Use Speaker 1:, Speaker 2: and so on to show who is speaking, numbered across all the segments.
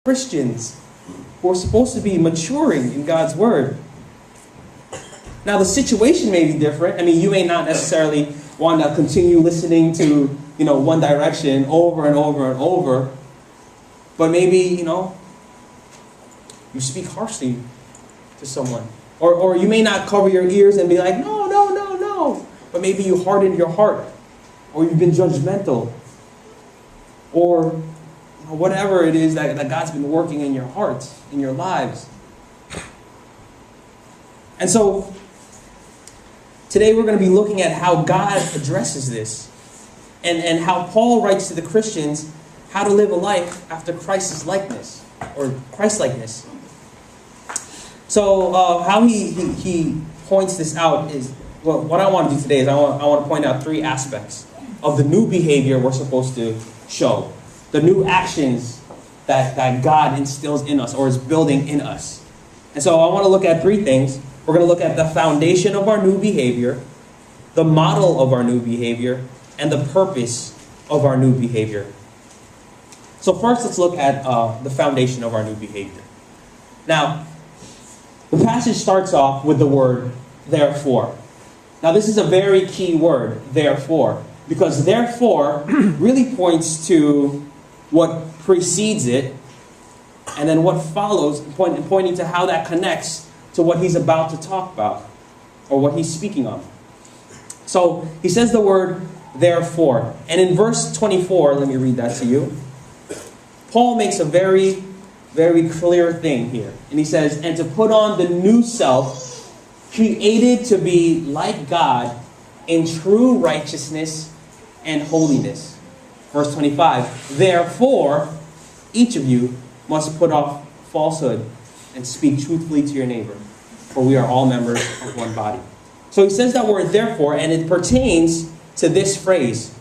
Speaker 1: Christians who are supposed to be maturing in God's Word. Now, the situation may be different. I mean, you may not necessarily want to continue listening to, one direction over and over and over. But maybe, you speak harshly to someone. Or you may not cover your ears and be like, no, no, no, no. But maybe you hardened your heart. Or you've been judgmental. Or whatever it is that God's been working in your hearts, in your lives. And so, today we're going to be looking at how God addresses this. And how Paul writes to the Christians how to live a life after Christ's likeness. Or Christ-likeness. So, how he points this out is, well, what I want to do today is I want to point out 3 aspects of the new behavior we're supposed to show. The new actions that God instills in us or is building in us. And so I want to look at 3 things. We're going to look at the foundation of our new behavior, the model of our new behavior, and the purpose of our new behavior. So first, let's look at the foundation of our new behavior. Now, the passage starts off with the word, therefore. Now, this is a very key word, therefore, because therefore really points to what precedes it, and then what follows, pointing to how that connects to what he's about to talk about, or what he's speaking of. So, he says the word, therefore. And in verse 24, let me read that to you. Paul makes a very, very clear thing here. And he says, and to put on the new self, created to be like God in true righteousness and holiness. Verse 25, therefore, each of you must put off falsehood and speak truthfully to your neighbor, for we are all members of one body. So he says that word therefore, and it pertains to this phrase.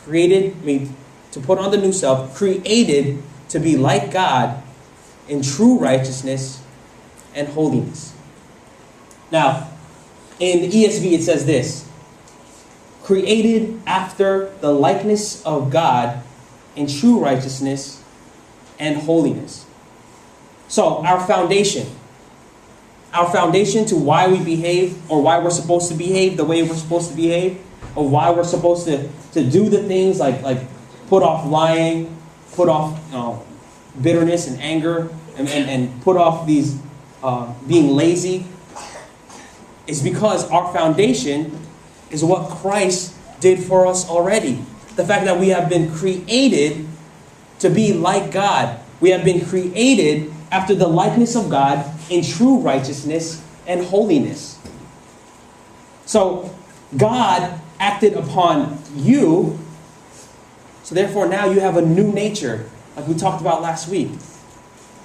Speaker 1: To put on the new self, created to be like God in true righteousness and holiness. Now, in ESV it says this, created after the likeness of God in true righteousness and holiness. So, our foundation to why we behave, or why we're supposed to behave the way we're supposed to behave, or why we're supposed to do the things like put off lying, put off bitterness and anger, and put off these being lazy, is because our foundation is what Christ did for us already. The fact that we have been created to be like God. We have been created after the likeness of God in true righteousness and holiness. So God acted upon you, so therefore now you have a new nature, like we talked about last week.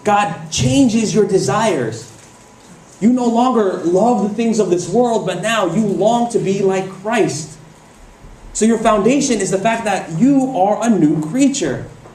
Speaker 1: God changes your desires. You no longer love the things of this world, but now you long to be like Christ. So your foundation is the fact that you are a new creature.